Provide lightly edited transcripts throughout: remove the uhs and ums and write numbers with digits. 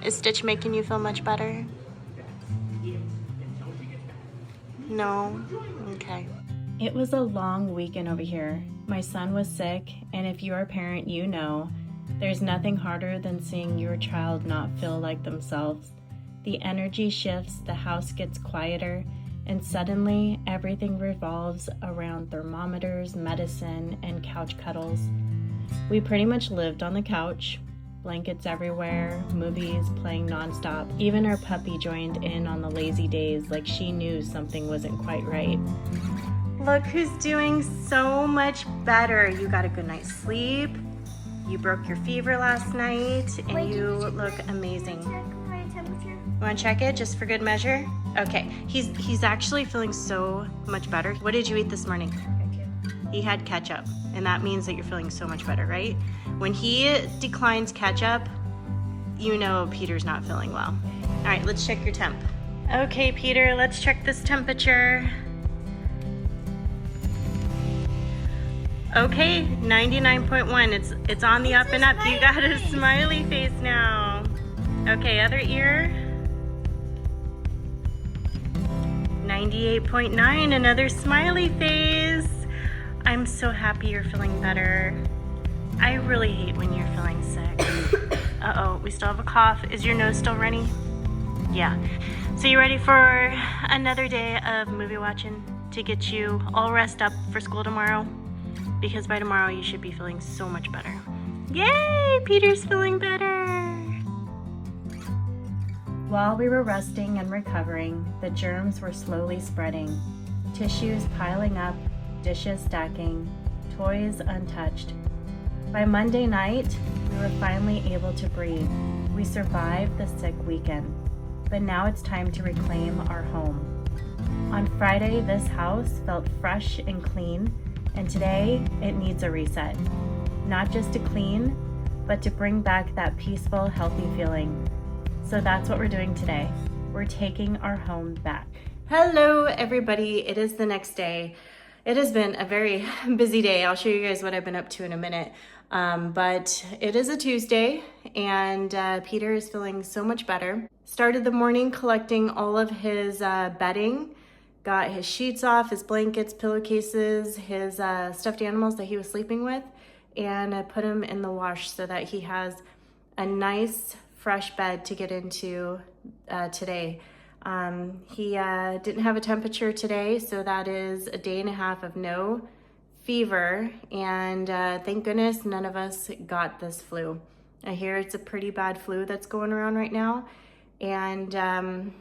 Is Stitch making you feel much better? No? Okay. It was a long weekend over here. My son was sick, and if you're a parent, you know, there's nothing harder than seeing your child not feel like themselves. The energy shifts, the house gets quieter, and suddenly everything revolves around thermometers, medicine, and couch cuddles. We pretty much lived on the couch, blankets everywhere, movies playing nonstop. Even our puppy joined in on the lazy days like she knew something wasn't quite right. Look who's doing so much better. You got a good night's sleep, you broke your fever last night, and you look amazing. You want to check it just for good measure? Okay, he's actually feeling so much better. What did you eat this morning? He had ketchup, and that means that you're feeling so much better, right? When he declines ketchup, you know Peter's not feeling well. All right, let's check your temp. Okay, Peter, let's check this temperature. Okay, 99.1. It's on the up and up. You got a smiley face now. Okay, other ear. 98.9, another smiley face. I'm so happy you're feeling better. I really hate when you're feeling sick. Uh-oh, we still have a cough. Is your nose still runny? Yeah. So you ready for another day of movie watching to get you all rest up for school tomorrow? Because by tomorrow you should be feeling so much better. Yay, Peter's feeling better. While we were resting and recovering, the germs were slowly spreading. Tissues piling up, dishes stacking, toys untouched. By Monday night, we were finally able to breathe. We survived the sick weekend, but now it's time to reclaim our home. On Friday, this house felt fresh and clean, and today it needs a reset. Not just to clean, but to bring back that peaceful, healthy feeling. So that's what we're doing today. We're taking our home back. Hello, everybody. It is the next day. It has been a very busy day. I'll show you guys what I've been up to in a minute. But it is a Tuesday, and Peter is feeling so much better. Started the morning collecting all of his bedding. Got his sheets off, his blankets, pillowcases, his stuffed animals that he was sleeping with, and I put him in the wash so that he has a nice, fresh bed to get into today. He didn't have a temperature today, so that is a day and a half of no fever, and thank goodness none of us got this flu. I hear it's a pretty bad flu that's going around right now, and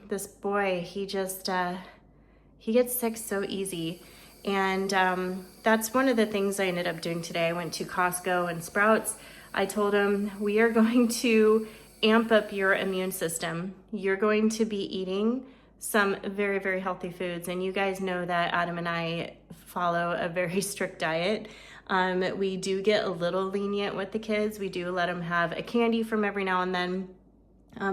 this boy, he gets sick so easy. And that's one of the things I ended up doing today. I went to Costco and Sprouts. I told him, we are going to amp up your immune system. You're going to be eating some very, very healthy foods. And you guys know that Adam and I follow a very strict diet. We do get a little lenient with the kids. We do let them have a candy from every now and then.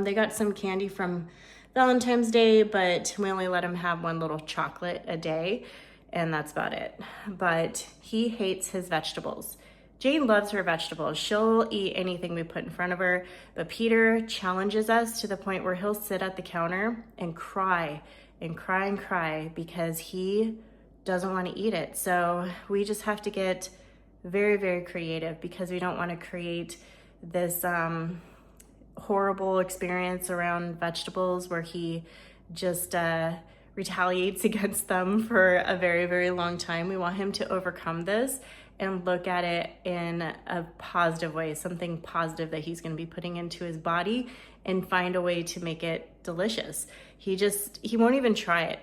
They got some candy from Valentine's Day, but we only let him have one little chocolate a day, and that's about it. But he hates his vegetables. Jane loves her vegetables. She'll eat anything we put in front of her, but Peter challenges us to the point where he'll sit at the counter and cry and cry and cry because he doesn't want to eat it. So we just have to get very, very creative because we don't want to create this horrible experience around vegetables where he just retaliates against them for a very, very long time. We want him to overcome this and look at it in a positive way, something positive that he's going to be putting into his body, and find a way to make it delicious. He won't even try it.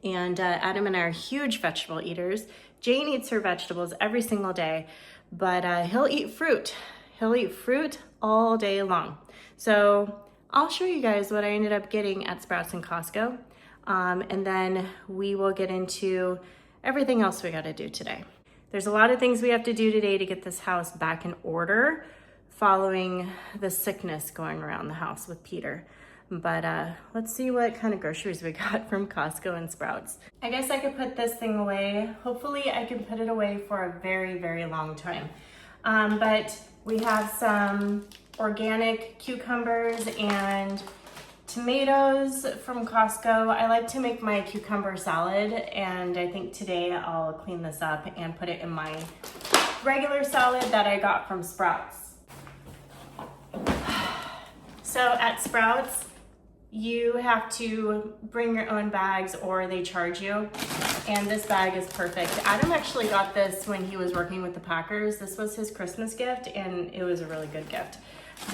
And Adam and I are huge vegetable eaters. Jane eats her vegetables every single day, but he'll eat fruit. He'll eat fruit all day long. So I'll show you guys what I ended up getting at Sprouts and Costco. And then we will get into everything else we got to do today. There's a lot of things we have to do today to get this house back in order following the sickness going around the house with Peter. But let's see what kind of groceries we got from Costco and Sprouts. I guess I could put this thing away. Hopefully I can put it away for a very, very long time. But we have some organic cucumbers and tomatoes from Costco. I like to make my cucumber salad, and I think today I'll clean this up and put it in my regular salad that I got from Sprouts. So at Sprouts, you have to bring your own bags or they charge you. And this bag is perfect. Adam actually got this when he was working with the Packers. This was his Christmas gift and it was a really good gift.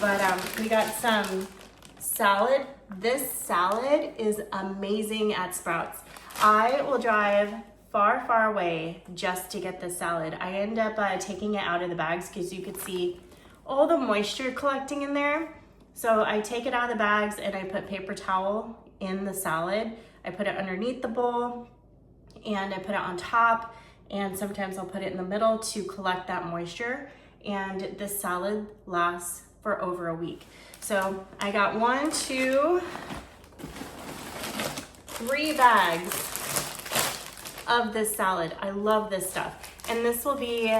But we got some salad. This salad is amazing at Sprouts. I will drive far, far away just to get this salad. I end up taking it out of the bags because you could see all the moisture collecting in there. So I take it out of the bags and I put paper towel in the salad. I put it underneath the bowl and I put it on top, and sometimes I'll put it in the middle to collect that moisture. And this salad lasts for over a week. So I got 1, 2, 3 bags of this salad. I love this stuff. And this will be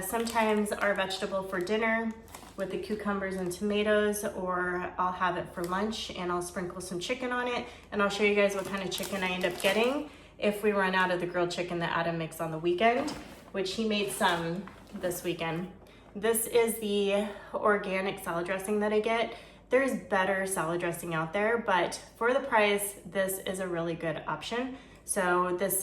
sometimes our vegetable for dinner with the cucumbers and tomatoes, or I'll have it for lunch and I'll sprinkle some chicken on it, and I'll show you guys what kind of chicken I end up getting if we run out of the grilled chicken that Adam makes on the weekend, which he made some this weekend. This is the organic salad dressing that I get. There's better salad dressing out there, but for the price, this is a really good option. So this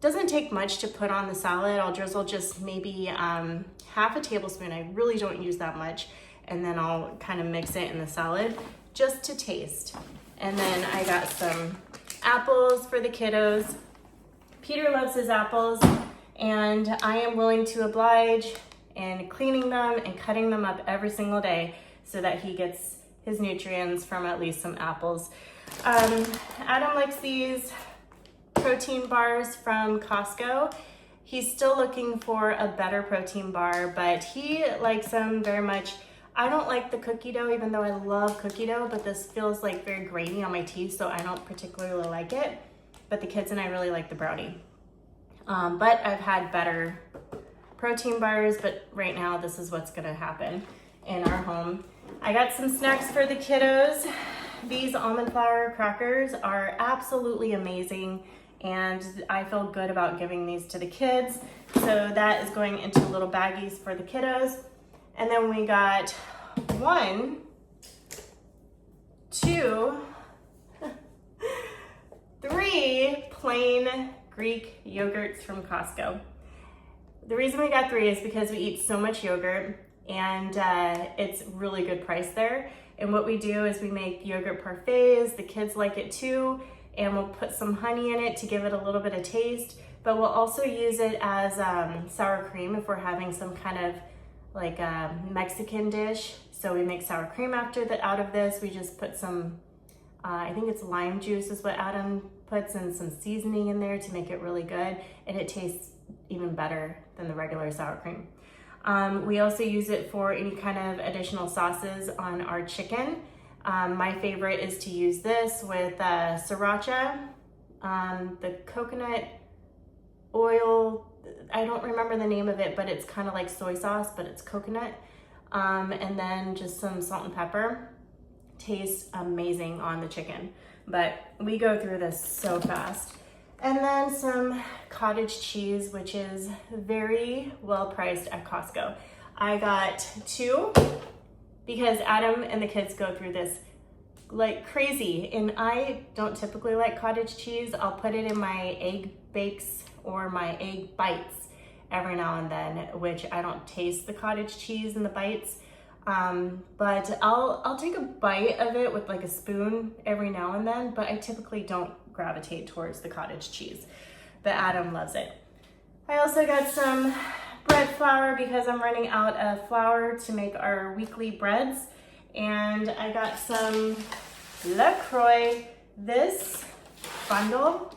doesn't take much to put on the salad. I'll drizzle just maybe half a tablespoon. I really don't use that much. And then I'll kind of mix it in the salad just to taste. And then I got some apples for the kiddos. Peter loves his apples, and I am willing to oblige in cleaning them and cutting them up every single day so that he gets his nutrients from at least some apples. Adam likes these protein bars from Costco. He's still looking for a better protein bar, but he likes them very much. I don't like the cookie dough, even though I love cookie dough, but this feels like very grainy on my teeth, so I don't particularly like it. But the kids and I really like the brownie. But I've had better protein bars, but right now this is what's gonna happen in our home. I got some snacks for the kiddos. These almond flour crackers are absolutely amazing, and I feel good about giving these to the kids. So that is going into little baggies for the kiddos. And then we got 1, 2, 3 plain Greek yogurts from Costco. The reason we got 3 is because we eat so much yogurt, and it's really good price there. And what we do is we make yogurt parfaits. The kids like it too, and we'll put some honey in it to give it a little bit of taste, but we'll also use it as sour cream if we're having some kind of like a Mexican dish. So we make sour cream out of this. We just put some, I think it's lime juice is what Adam puts, and some seasoning in there to make it really good, and it tastes even better than the regular sour cream. We also use it for any kind of additional sauces on our chicken. My favorite is to use this with sriracha, the coconut oil. I don't remember the name of it, but it's kind of like soy sauce, but it's coconut. And then just some salt and pepper. Tastes amazing on the chicken, but we go through this so fast. And then some cottage cheese, which is very well priced at Costco. I got 2 because Adam and the kids go through this like crazy, and I don't typically like cottage cheese. I'll put it in my egg bakes or my egg bites every now and then, which I don't taste the cottage cheese in the bites. But I'll take a bite of it with like a spoon every now and then, but I typically don't gravitate towards the cottage cheese, but Adam loves it. I also got some bread flour because I'm running out of flour to make our weekly breads, and I got some LaCroix. This bundle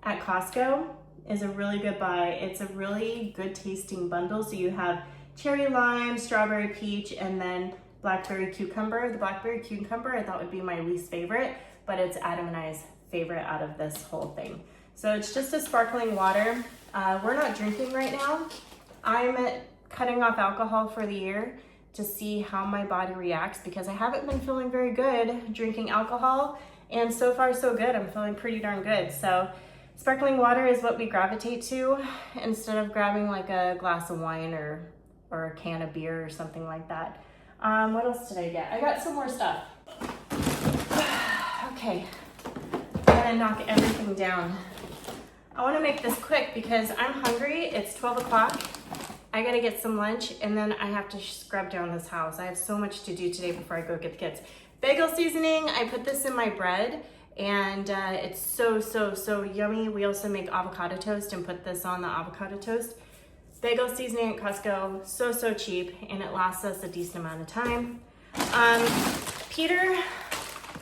at Costco is a really good buy. It's a really good tasting bundle. So you have cherry lime, strawberry peach, and then blackberry cucumber. The blackberry cucumber I thought would be my least favorite, but it's Adam and I's favorite out of this whole thing. So it's just a sparkling water. We're not drinking right now. I'm cutting off alcohol for the year to see how my body reacts, because I haven't been feeling very good drinking alcohol, and so far so good. I'm feeling pretty darn good. So sparkling water is what we gravitate to instead of grabbing like a glass of wine or a can of beer or something like that. What else did I get? I got some more stuff. Okay, I'm gonna knock everything down. I wanna make this quick because I'm hungry. It's 12 o'clock. I gotta get some lunch, and then I have to scrub down this house. I have so much to do today before I go get the kids. Bagel seasoning, I put this in my bread, and it's so yummy. We also make avocado toast and put this on the avocado toast. Bagel seasoning at Costco, so cheap, and it lasts us a decent amount of time. Peter,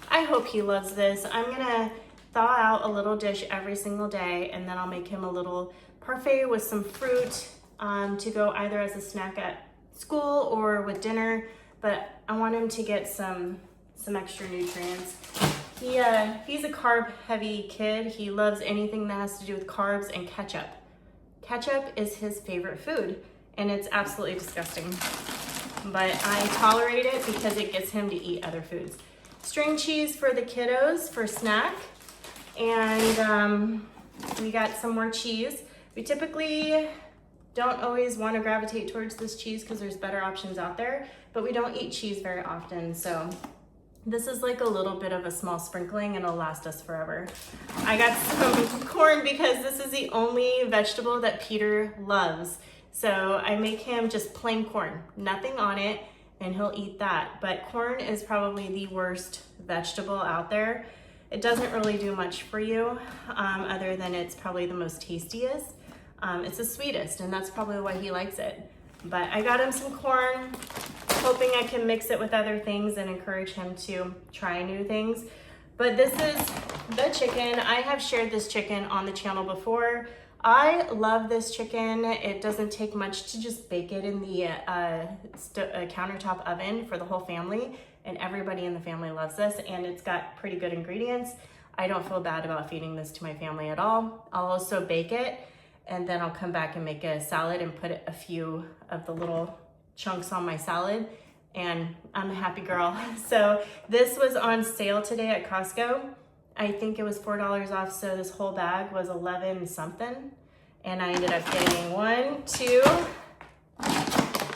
I hope he loves this. I'm gonna thaw out a little dish every single day, and then I'll make him a little parfait with some fruit to go either as a snack at school or with dinner, but I want him to get some extra nutrients. He's a carb heavy kid. He loves anything that has to do with carbs and ketchup. Ketchup is his favorite food, and it's absolutely disgusting, but I tolerate it because it gets him to eat other foods. String cheese for the kiddos for snack, and we got some more cheese. We typically don't always want to gravitate towards this cheese because there's better options out there, but we don't eat cheese very often, so this is like a little bit of a small sprinkling and it'll last us forever. I got some corn because this is the only vegetable that Peter loves. So I make him just plain corn, nothing on it, and he'll eat that. But corn is probably the worst vegetable out there. It doesn't really do much for you other than it's probably the most tastiest. It's the sweetest, and that's probably why he likes it. But I got him some corn, hoping I can mix it with other things and encourage him to try new things. But this is the chicken. I have shared this chicken on the channel before. I love this chicken. It doesn't take much to just bake it in the countertop oven for the whole family, and everybody in the family loves this, and it's got pretty good ingredients. I don't feel bad about feeding this to my family at all. I'll also bake it, and then I'll come back and make a salad and put a few of the little chunks on my salad, and I'm a happy girl. So this was on sale today at Costco. I think it was $4 off, so this whole bag was 11 something, and I ended up getting 1, 2,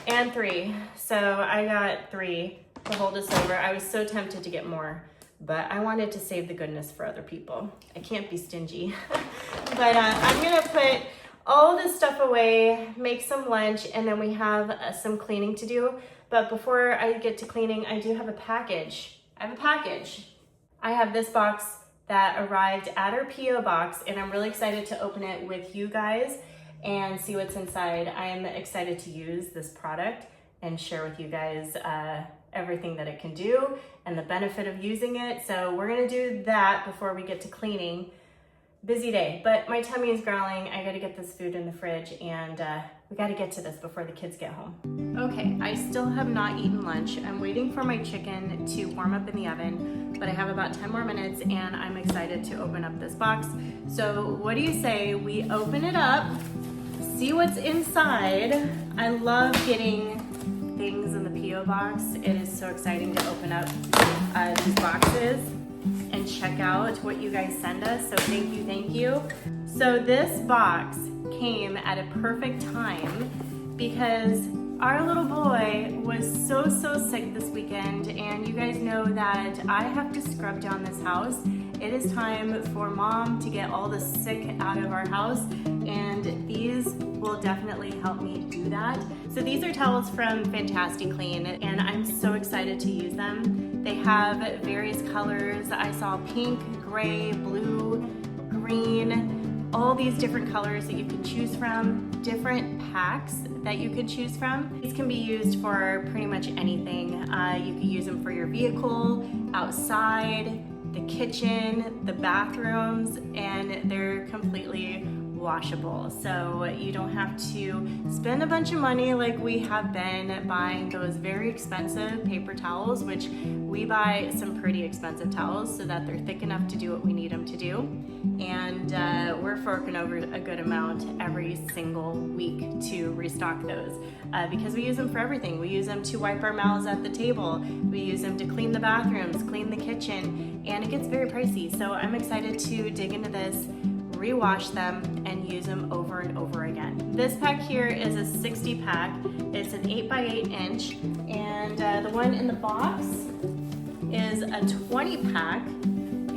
and 3. So I got 3 to hold us over. I was so tempted to get more, but I wanted to save the goodness for other people. I can't be stingy. But I'm gonna put all this stuff away, make some lunch, and then we have some cleaning to do. But before I get to cleaning, I do have a package. I have this box that arrived at our P.O. box, and I'm really excited to open it with you guys and see what's inside. I am excited to use this product and share with you guys everything that it can do and the benefit of using it. So we're gonna do that before we get to cleaning. Busy day, but my tummy is growling. I gotta get this food in the fridge, and we gotta get to this before the kids get home. Okay, I still have not eaten lunch. I'm waiting for my chicken to warm up in the oven, but I have about 10 more minutes, and I'm excited to open up this box. So what do you say we open it up, see what's inside? I love getting things in the P.O. box. It is so exciting to open up these boxes and check out what you guys send us. So thank you. So this box came at a perfect time because our little boy was so sick this weekend, and you guys know that I have to scrub down this house. It is time for mom to get all the sick out of our house, and these will definitely help me do that. So these are towels from FantastiCLEAN, and I'm so excited to use them. They have various colors. I saw pink, gray, blue, green, all these different colors that you can choose from, different packs that you can choose from. These can be used for pretty much anything. You can use them for your vehicle, outside, the kitchen, the bathrooms, and they're completely washable, so you don't have to spend a bunch of money like we have been buying those very expensive paper towels, which we buy some pretty expensive towels so that they're thick enough to do what we need them to do. And we're forking over a good amount every single week to restock those because we use them for everything. We use them to wipe our mouths at the table. We use them to clean the bathrooms, clean the kitchen, and it gets very pricey. So I'm excited to dig into this, rewash them, and use them over and over again. This pack here is a 60 pack. It's an 8 by 8 inch, and the one in the box is a 20 pack,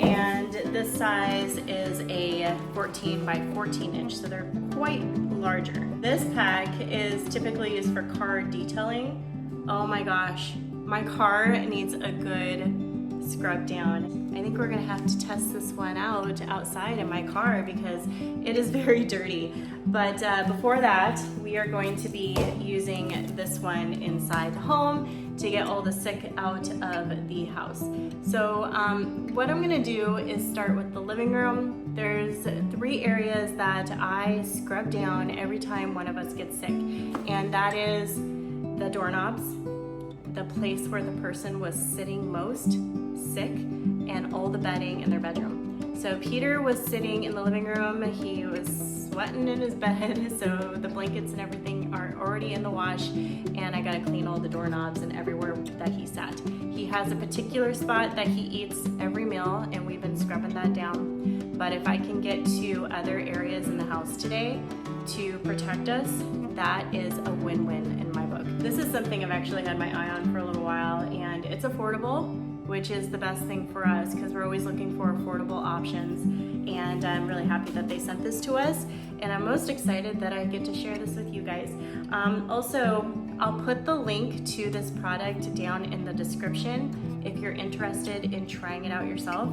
and this size is a 14 by 14 inch, so they're quite larger. This pack is typically used for car detailing. Oh my gosh, my car needs a good scrub down. I think we're gonna have to test this one out outside in my car because it is very dirty. But before that, we are going to be using this one inside the home to get all the sick out of the house. So what I'm gonna do is start with the living room. There's 3 areas that I scrub down every time one of us gets sick, and that is the doorknobs, the place where the person was sitting most sick, and all the bedding in their bedroom. So Peter was sitting in the living room, he was sweating in his bed, so the blankets and everything are already in the wash, and I gotta clean all the doorknobs and everywhere that he sat. He has a particular spot that he eats every meal, and we've been scrubbing that down. But if I can get to other areas in the house today to protect us, that is a win-win in my book. This is something I've actually had my eye on for a little while, and it's affordable, which is the best thing for us because we're always looking for affordable options. And I'm really happy that they sent this to us, and I'm most excited that I get to share this with you guys. Also, I'll put the link to this product down in the description if you're interested in trying it out yourself.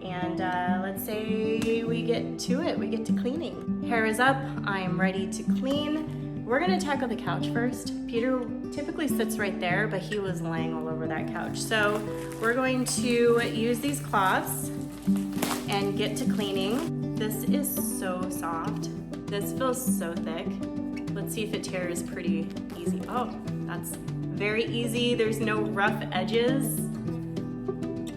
And let's say we get to it, we get to cleaning. Hair is up, I'm ready to clean. We're gonna tackle the couch first. Peter typically sits right there, but he was laying all over that couch. So we're going to use these cloths and get to cleaning. This is so soft. This feels so thick. Let's see if it tears pretty easy. Oh, that's very easy. There's no rough edges.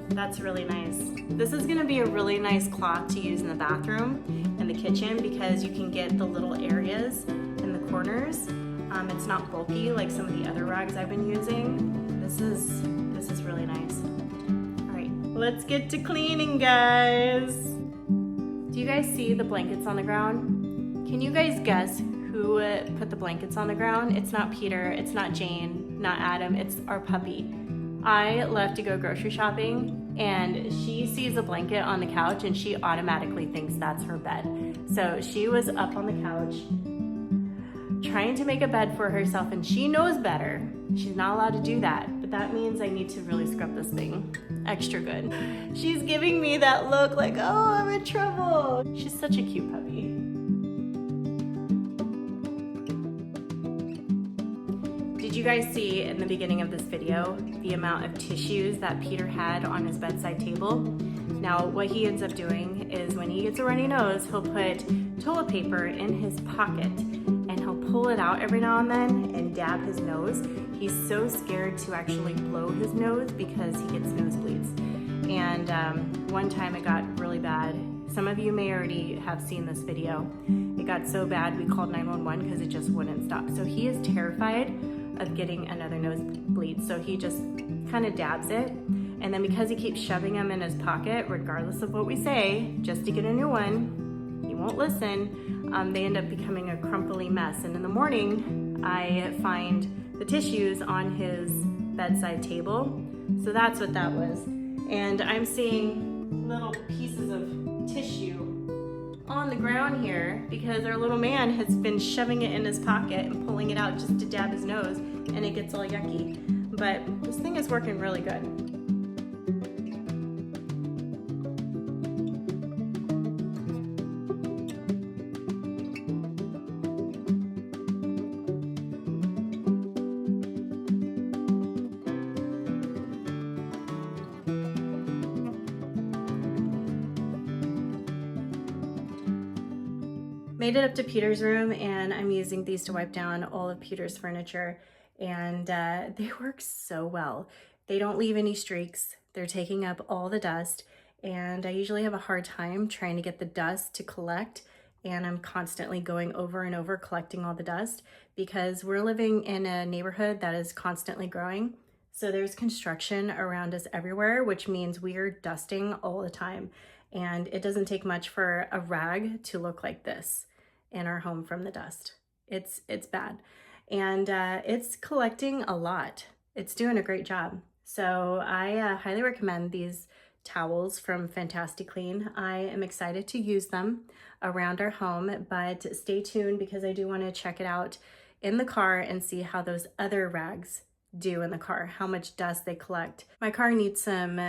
That's really nice. This is gonna be a really nice cloth to use in the bathroom and the kitchen because you can get the little areas in the corners. It's not bulky like some of the other rags I've been using. This is really nice. All right, let's get to cleaning, guys. Do you guys see the blankets on the ground? Can you guys guess who put the blankets on the ground? It's not Peter, it's not Jane, not Adam, it's our puppy. I left to go grocery shopping, and she sees a blanket on the couch and she automatically thinks that's her bed. So she was up on the couch trying to make a bed for herself, and she knows better. She's not allowed to do that, but that means I need to really scrub this thing extra good. She's giving me that look like, oh, I'm in trouble. She's such a cute puppy. Did you guys see in the beginning of this video the amount of tissues that Peter had on his bedside table? Now, what he ends up doing is when he gets a runny nose, he'll put toilet paper in his pocket and he'll pull it out every now and then and dab his nose. He's so scared to actually blow his nose because he gets nosebleeds. And one time it got really bad. Some of you may already have seen this video. It got so bad we called 911 because it just wouldn't stop. So he is terrified of getting another nosebleed. So he just kind of dabs it. And then because he keeps shoving them in his pocket, regardless of what we say, just to get a new one, he won't listen. They end up becoming a crumply mess. And in the morning, I find the tissues on his bedside table. So that's what that was. And I'm seeing little pieces of tissue on the ground here because our little man has been shoving it in his pocket and pulling it out just to dab his nose, and it gets all yucky. But this thing is working really good. Made it up to Peter's room, and I'm using these to wipe down all of Peter's furniture, and they work so well. They don't leave any streaks. They're taking up all the dust, and I usually have a hard time trying to get the dust to collect, and I'm constantly going over and over collecting all the dust because we're living in a neighborhood that is constantly growing. So there's construction around us everywhere, which means we are dusting all the time. And it doesn't take much for a rag to look like this in our home from the dust. It's bad. And it's collecting a lot. It's doing a great job. So I highly recommend these towels from FantastiCLEAN. I am excited to use them around our home, but stay tuned because I do want to check it out in the car and see how those other rags do in the car, how much dust they collect. My car needs some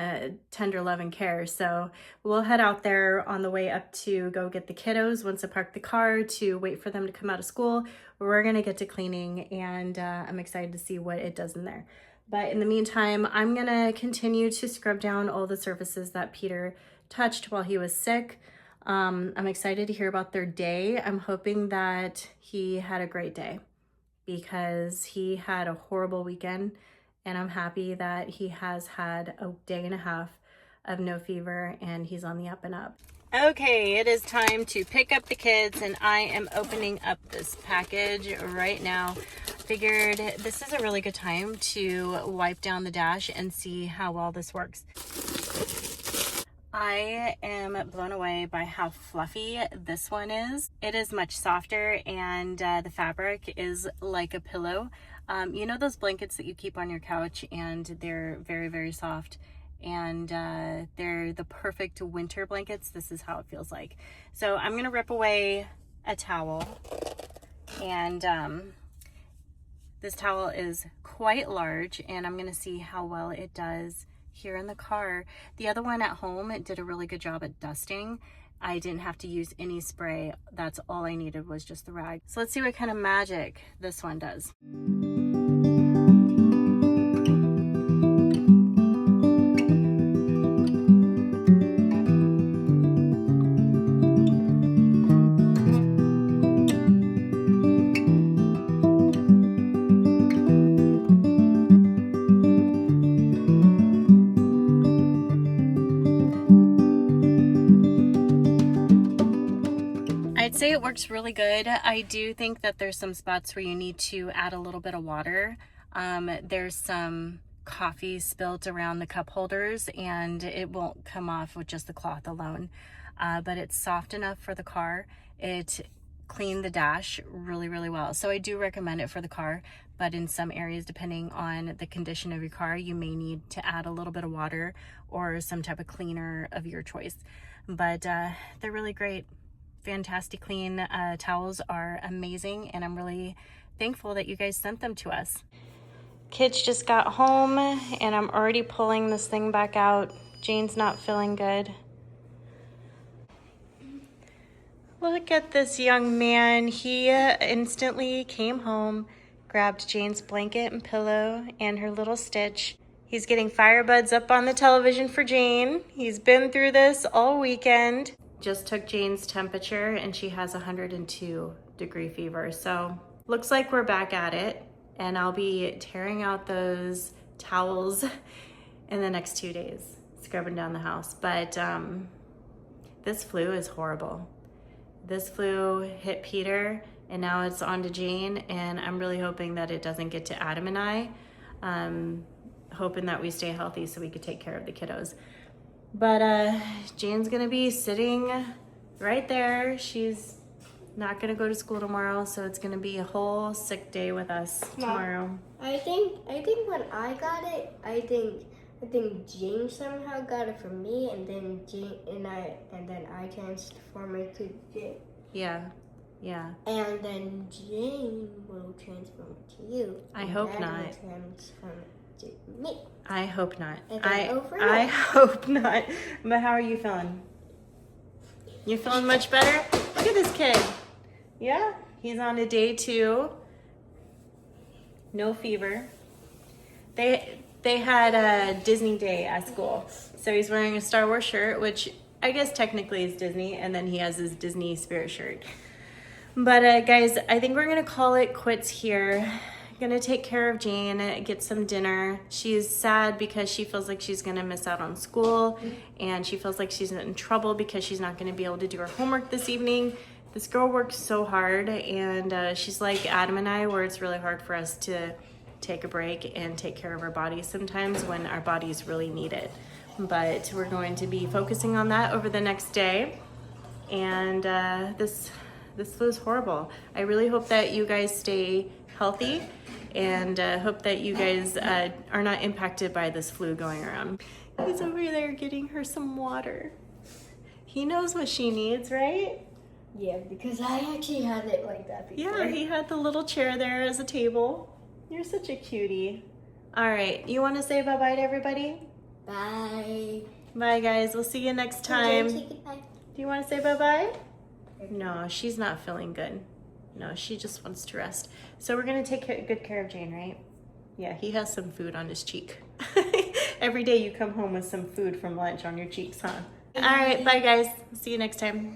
tender love and care, so we'll head out there on the way up to go get the kiddos once I park the car to wait for them to come out of school. We're gonna get to cleaning, and I'm excited to see what it does in there. But in the meantime, I'm gonna continue to scrub down all the surfaces that Peter touched while he was sick. I'm excited to hear about their day. I'm hoping that he had a great day, because he had a horrible weekend, and I'm happy that he has had a day and a half of no fever and he's on the up and up. Okay, it is time to pick up the kids, and I am opening up this package right now. Figured this is a really good time to wipe down the dash and see how well this works. I am blown away by how fluffy this one is. It is much softer, and the fabric is like a pillow. You know those blankets that you keep on your couch, and they're very, very soft, and they're the perfect winter blankets? This is how it feels like. So I'm gonna rip away a towel, and this towel is quite large, and I'm gonna see how well it does here in the car. The other one at home, it did a really good job at dusting. I didn't have to use any spray. That's all I needed was just the rag. So let's see what kind of magic this one does. I'd say it works really good. I do think that there's some spots where you need to add a little bit of water. There's some coffee spilt around the cup holders, and it won't come off with just the cloth alone. But it's soft enough for the car. It cleaned the dash really, really well. So I do recommend it for the car, but in some areas, depending on the condition of your car, you may need to add a little bit of water or some type of cleaner of your choice. But they're really great. FantastiCLEAN towels are amazing, and I'm really thankful that you guys sent them to us. Kids just got home, and I'm already pulling this thing back out. Jane's not feeling good. Look at this young man. He instantly came home, grabbed Jane's blanket and pillow and her little Stitch. He's getting firebuds up on the television for Jane. He's been through this all weekend. Just took Jane's temperature, and she has 102-degree fever. So looks like we're back at it, and I'll be tearing out those towels in the next 2 days, scrubbing down the house. But this flu is horrible. This flu hit Peter, and now it's on to Jane, and I'm really hoping that it doesn't get to Adam and I. Hoping that we stay healthy so we could take care of the kiddos. But Jane's gonna be sitting right there. She's not gonna go to school tomorrow, so it's gonna be a whole sick day with us tomorrow. Mom, I think when I got it, I think Jane somehow got it from me, and then I transform it to Jane. Yeah. And then Jane will transform it to you. I hope not. Will transform it to me. I hope not. I hope not. But how are you feeling? You feeling much better? Look at this kid. Yeah, he's on a day 2. No fever. They had a Disney day at school. So he's wearing a Star Wars shirt, which I guess technically is Disney, and then he has his Disney spirit shirt. But guys, I think we're gonna call it quits here. Gonna take care of Jane, get some dinner. She's sad because she feels like she's gonna miss out on school, and she feels like she's in trouble because she's not gonna be able to do her homework this evening. This girl works so hard, and she's like Adam and I, where it's really hard for us to take a break and take care of our bodies sometimes when our bodies really need it. But we're going to be focusing on that over the next day. And this flu is horrible. I really hope that you guys stay healthy, and hope that you guys are not impacted by this flu going around. He's over there getting her some water. He knows what she needs, right? Yeah, because I actually had it like that before. Yeah, he had the little chair there as a table. You're such a cutie. All right, you want to say bye-bye to everybody? Bye. Bye, guys. We'll see you next time. Say goodbye. Do you want to say bye-bye? No, she's not feeling good. No, she just wants to rest. So we're going to take good care of Jane, right? Yeah, he has some food on his cheek. Every day you come home with some food from lunch on your cheeks, huh? All right, bye, guys. See you next time.